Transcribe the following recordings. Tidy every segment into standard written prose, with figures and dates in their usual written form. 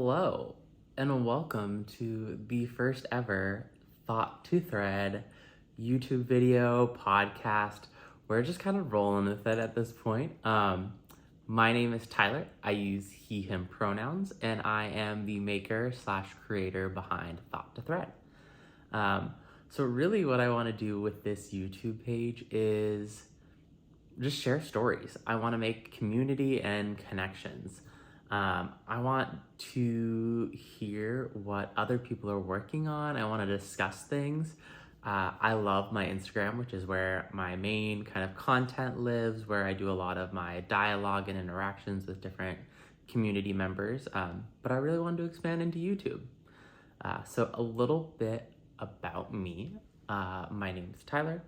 Hello, and welcome to the first ever Thought to Thread YouTube video podcast. We're just kind of rolling with it at this point. My name is Tyler. I use he, him pronouns, and I am the maker / creator behind Thought to Thread. So really what I want to do with this YouTube page is just share stories. I want to make community and connections. I want to hear what other people are working on. I want to discuss things. I love my Instagram, which is where my main kind of content lives, where I do a lot of my dialogue and interactions with different community members. But I really wanted to expand into YouTube. So a little bit about me. My name is Tyler,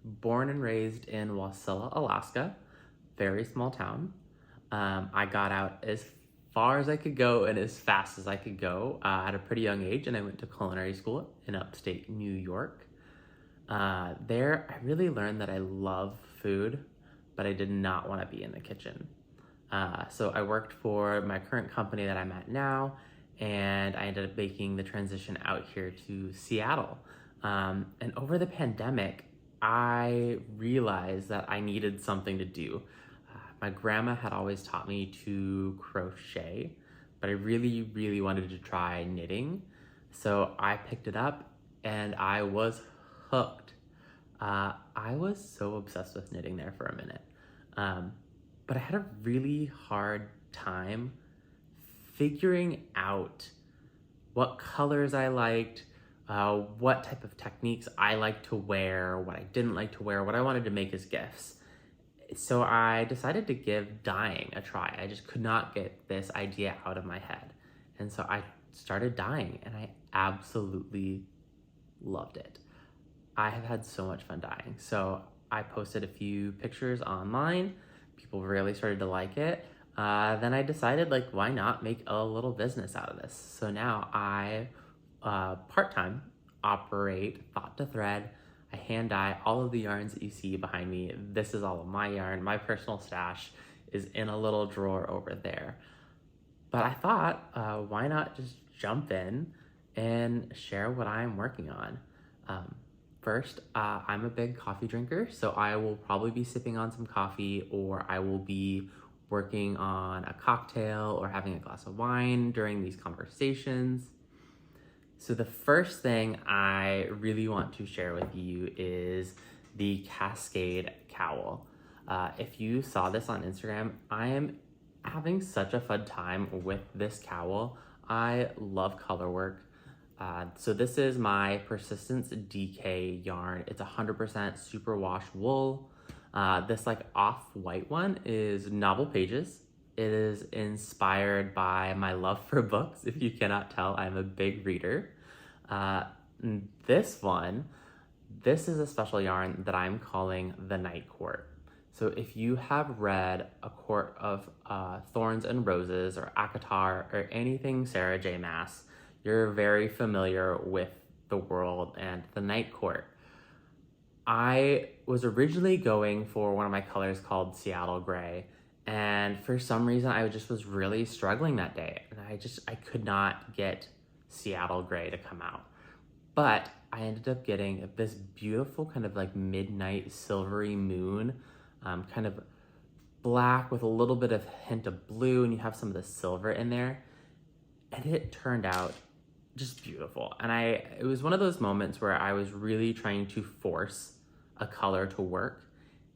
born and raised in Wasilla, Alaska, very small town. I got out as far as I could go and as fast as I could go at a pretty young age, and I went to culinary school in upstate New York. There, I really learned that I love food, but I did not want to be in the kitchen. So I worked for my current company that I'm at now, and I ended up making the transition out here to Seattle. And over the pandemic, I realized that I needed something to do. My grandma had always taught me to crochet, but I really wanted to try knitting. So I picked it up and I was hooked. I was so obsessed with knitting there for a minute. But I had a really hard time figuring out what colors I liked, what type of techniques I liked to wear, what I didn't like to wear, what I wanted to make as gifts. So I decided to give dyeing a try. I just could not get this idea out of my head. And so I started dyeing and I absolutely loved it. I have had so much fun dyeing. So I posted a few pictures online. People really started to like it. Then I decided, why not make a little business out of this? So now I part-time operate Thought to Thread. I hand dye all of the yarns that you see behind me. This is all of my yarn. My personal stash is in a little drawer over there. But I thought, why not just jump in and share what I'm working on? First, I'm a big coffee drinker, so I will probably be sipping on some coffee, or I will be working on a cocktail or having a glass of wine during these conversations. So the first thing I really want to share with you is the Cascade Cowl. If you saw this on Instagram, I am having such a fun time with this cowl. I love color work. So this is my Persistence DK yarn. It's 100% superwash wool. This off-white one is Novel Pages. It is inspired by my love for books. If you cannot tell, I'm a big reader. This is a special yarn that I'm calling the Night Court. So if you have read A Court of Thorns and Roses or ACOTAR or anything Sarah J. Maas, you're very familiar with the world and the Night Court. I was originally going for one of my colors called Seattle Gray, and for some reason I just was really struggling that day, and I could not get Seattle Gray to come out. But I ended up getting this beautiful kind of midnight silvery moon, kind of black with a little bit of hint of blue, and you have some of the silver in there, and it turned out just beautiful. And it was one of those moments where I was really trying to force a color to work,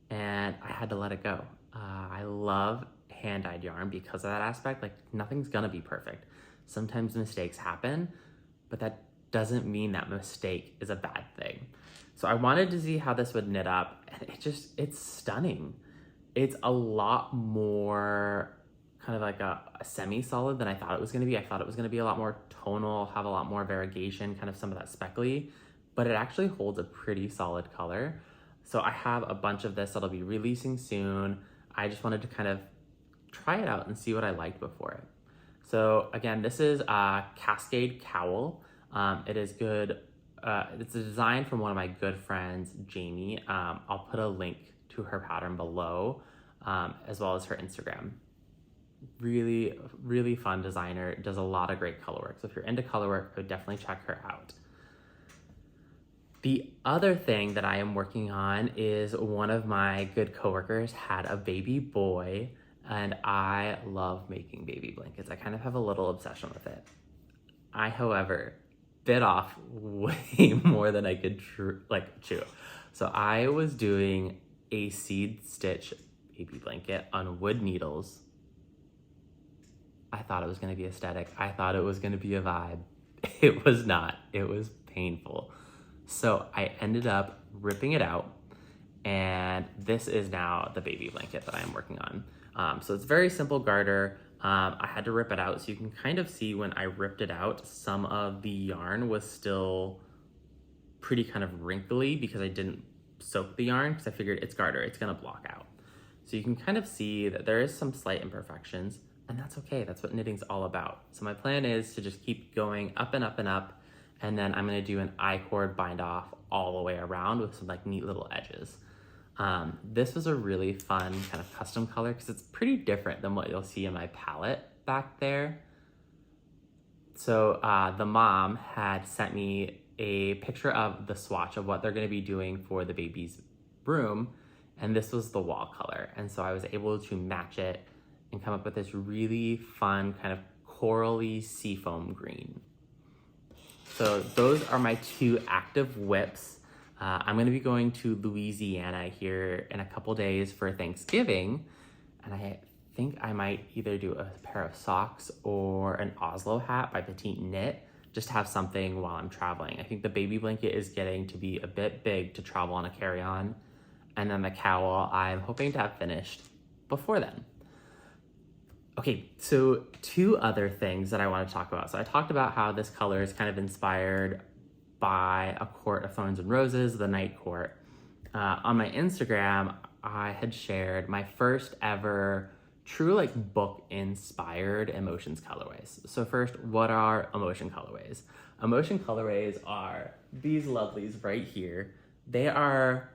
and I had to let it go. I love hand-dyed yarn because of that aspect. Nothing's gonna be perfect. Sometimes mistakes happen, but that doesn't mean that mistake is a bad thing. So I wanted to see how this would knit up, and it's stunning. It's a lot more kind of a semi-solid than I thought it was gonna be. I thought it was gonna be a lot more tonal, have a lot more variegation, kind of some of that speckly, but it actually holds a pretty solid color. So I have a bunch of this that'll be releasing soon. I just wanted to kind of try it out and see what I liked before it. So again, this is a Cascade Cowl. It is good. It's a design from one of my good friends, Jamie. I'll put a link to her pattern below, as well as her Instagram. Really, really fun designer, does a lot of great color work. So if you're into color work, I would definitely check her out. The other thing that I am working on is one of my good coworkers had a baby boy, and I love making baby blankets. I kind of have a little obsession with it. I, however, bit off way more than I could chew. So I was doing a seed stitch baby blanket on wood needles. I thought it was going to be aesthetic. I thought it was going to be a vibe. It was not. It was painful. So I ended up ripping it out, and this is now the baby blanket that I'm working on. So it's very simple garter. I had to rip it out, so you can kind of see when I ripped it out, some of the yarn was still pretty kind of wrinkly because I didn't soak the yarn, because I figured it's garter, it's gonna block out. So you can kind of see that there is some slight imperfections, and that's okay. That's what knitting's all about. So my plan is to just keep going up and up and up, and then I'm gonna do an I-cord bind off all the way around with some like neat little edges. This was a really fun kind of custom color because it's pretty different than what you'll see in my palette back there. So the mom had sent me a picture of the swatch of what they're gonna be doing for the baby's room, and this was the wall color. And so I was able to match it and come up with this really fun kind of corally seafoam green. So those are my two active whips. I'm gonna be going to Louisiana here in a couple days for Thanksgiving, and I think I might either do a pair of socks or an Oslo hat by Petite Knit, just to have something while I'm traveling. I think the baby blanket is getting to be a bit big to travel on a carry-on, and then the cowl I'm hoping to have finished before then. Okay, so two other things that I want to talk about. So I talked about how this color is kind of inspired by A Court of Thorns and Roses, the Night Court. On my Instagram, I had shared my first ever true like book inspired emotions colorways. So first, what are emotion colorways? Emotion colorways are these lovelies right here. They are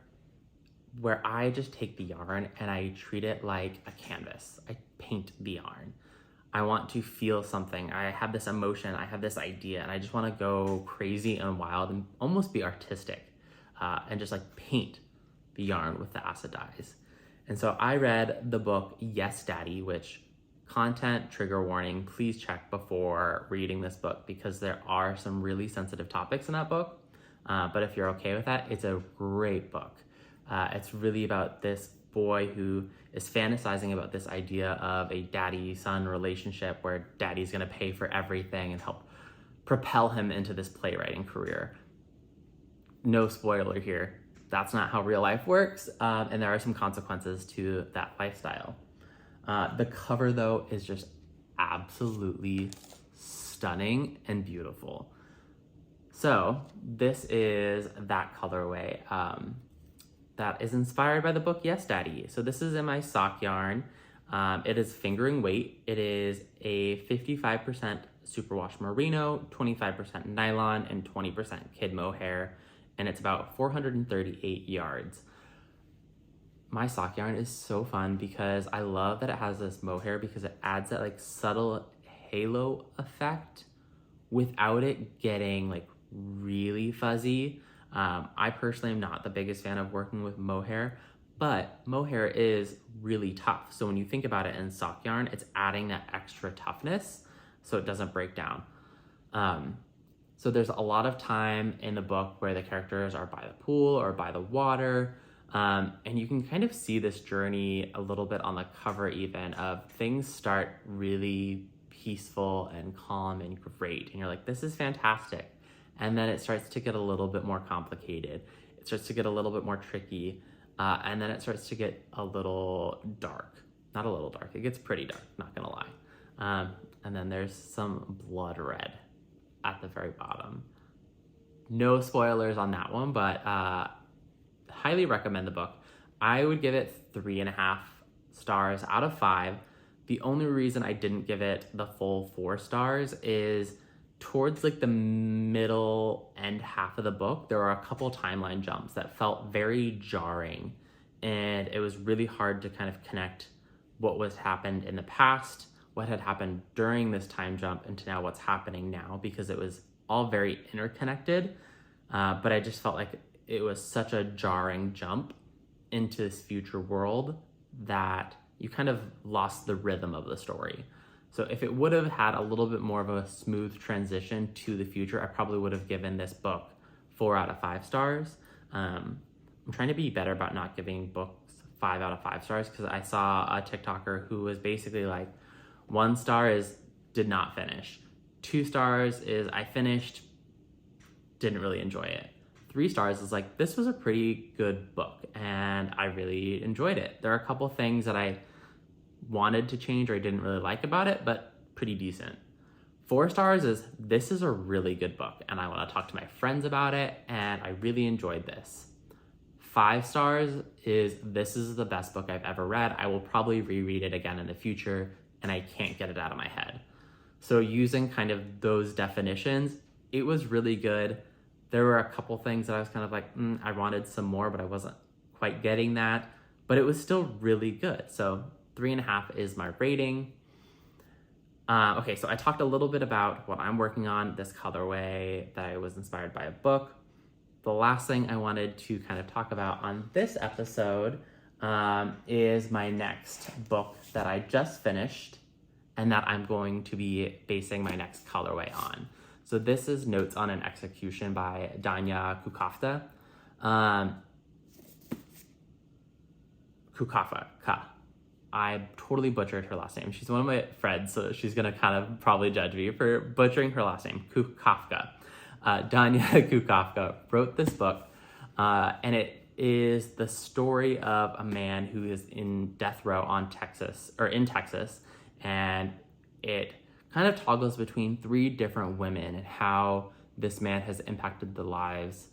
where I just take the yarn and I treat it like a canvas. I paint the yarn. I want to feel something. I have this emotion, I have this idea, and I just want to go crazy and wild and almost be artistic and just like paint the yarn with the acid dyes. And so I read the book Yes Daddy, which content, trigger warning, please check before reading this book because there are some really sensitive topics in that book. But if you're okay with that, it's a great book. It's really about this boy who is fantasizing about this idea of a daddy-son relationship where daddy's gonna pay for everything and help propel him into this playwriting career. No spoiler here, that's not how real life works, and there are some consequences to that lifestyle. The cover though is just absolutely stunning and beautiful. So this is that colorway. That is inspired by the book Yes Daddy. So this is in my sock yarn. It is fingering weight. It is a 55% superwash merino, 25% nylon, and 20% kid mohair, and it's about 438 yards. My sock yarn is so fun because I love that it has this mohair because it adds that like subtle halo effect without it getting like really fuzzy. I personally am not the biggest fan of working with mohair, but mohair is really tough. So when you think about it in sock yarn, it's adding that extra toughness so it doesn't break down. So there's a lot of time in the book where the characters are by the pool or by the water, and you can kind of see this journey a little bit on the cover even of things start really peaceful and calm and great, and you're like, this is fantastic. And then it starts to get a little bit more complicated. It starts to get a little bit more tricky. And then it starts to get a little dark. Not a little dark, it gets pretty dark, not gonna lie. And then there's some blood red at the very bottom. No spoilers on that one, but highly recommend the book. I would give it 3.5 stars out of 5. The only reason I didn't give it the full 4 stars is towards like the middle end half of the book, there are a couple timeline jumps that felt very jarring, and it was really hard to kind of connect what was happened in the past what had happened during this time jump into now what's happening now, because it was all very interconnected. But I just felt like it was such a jarring jump into this future world that you kind of lost the rhythm of the story. So if it would have had a little bit more of a smooth transition to the future, I probably would have given this book 4 out of 5 stars. I'm trying to be better about not giving books 5 out of 5 stars, because I saw a TikToker who was basically like, 1 star is did not finish, 2 stars is I finished, didn't really enjoy it, 3 stars is like, this was a pretty good book and I really enjoyed it. There are a couple things that I wanted to change or I didn't really like about it, but pretty decent. 4 stars is, this is a really good book and I want to talk to my friends about it and I really enjoyed this. 5 stars is, this is the best book I've ever read. I will probably reread it again in the future and I can't get it out of my head. So using kind of those definitions, it was really good. There were a couple things that I was kind of like, I wanted some more, but I wasn't quite getting that, but it was still really good. So 3.5 is my rating. Okay, so I talked a little bit about what I'm working on, this colorway that I was inspired by a book. The last thing I wanted to kind of talk about on this episode is my next book that I just finished and that I'm going to be basing my next colorway on. So this is Notes on an Execution by Danya Kukafka. Kukafka. I totally butchered her last name. She's one of my friends, so she's gonna kind of probably judge me for butchering her last name. Kukafka. Danya Kukafka wrote this book, and it is the story of a man who is in death row in Texas, and it kind of toggles between 3 different women and how this man has impacted the lives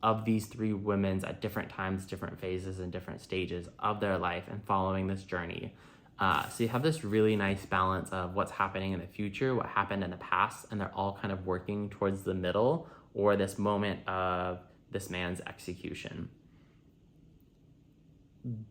of these 3 women at different times, different phases, and different stages of their life and following this journey. So you have this really nice balance of what's happening in the future, what happened in the past, and they're all kind of working towards the middle or this moment of this man's execution.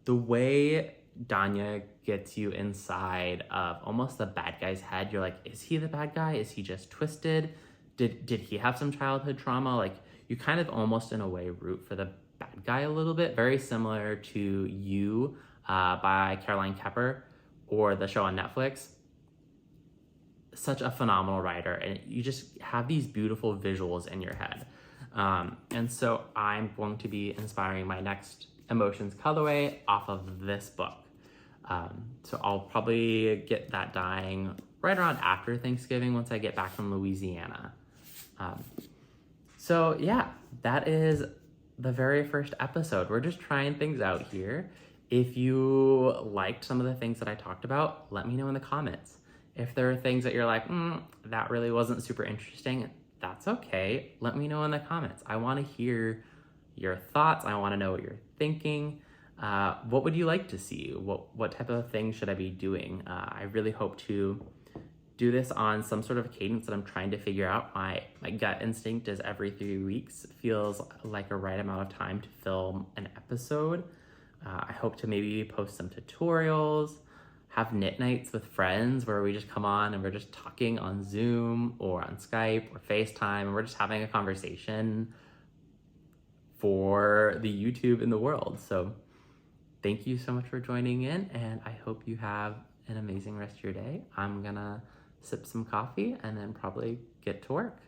The way Danya gets you inside of almost the bad guy's head, you're like, is he the bad guy? Is he just twisted? Did he have some childhood trauma? Like, you kind of almost in a way root for the bad guy a little bit, very similar to You by Caroline Kepper or the show on Netflix. Such a phenomenal writer, and you just have these beautiful visuals in your head. And so I'm going to be inspiring my next emotions colorway off of this book. So I'll probably get that dyeing right around after Thanksgiving once I get back from Louisiana. So yeah, that is the very first episode. We're just trying things out here. If you liked some of the things that I talked about, let me know in the comments. If there are things that you're like, that really wasn't super interesting, that's okay. Let me know in the comments. I want to hear your thoughts. I want to know what you're thinking. What would you like to see? What type of things should I be doing? I really hope to do this on some sort of cadence that I'm trying to figure out. My gut instinct is every 3 weeks feels like a right amount of time to film an episode. I hope to maybe post some tutorials, have knit nights with friends where we just come on and we're just talking on Zoom or on Skype or FaceTime, and we're just having a conversation for the YouTube in the world. So thank you so much for joining in, and I hope you have an amazing rest of your day. I'm gonna sip some coffee and then probably get to work.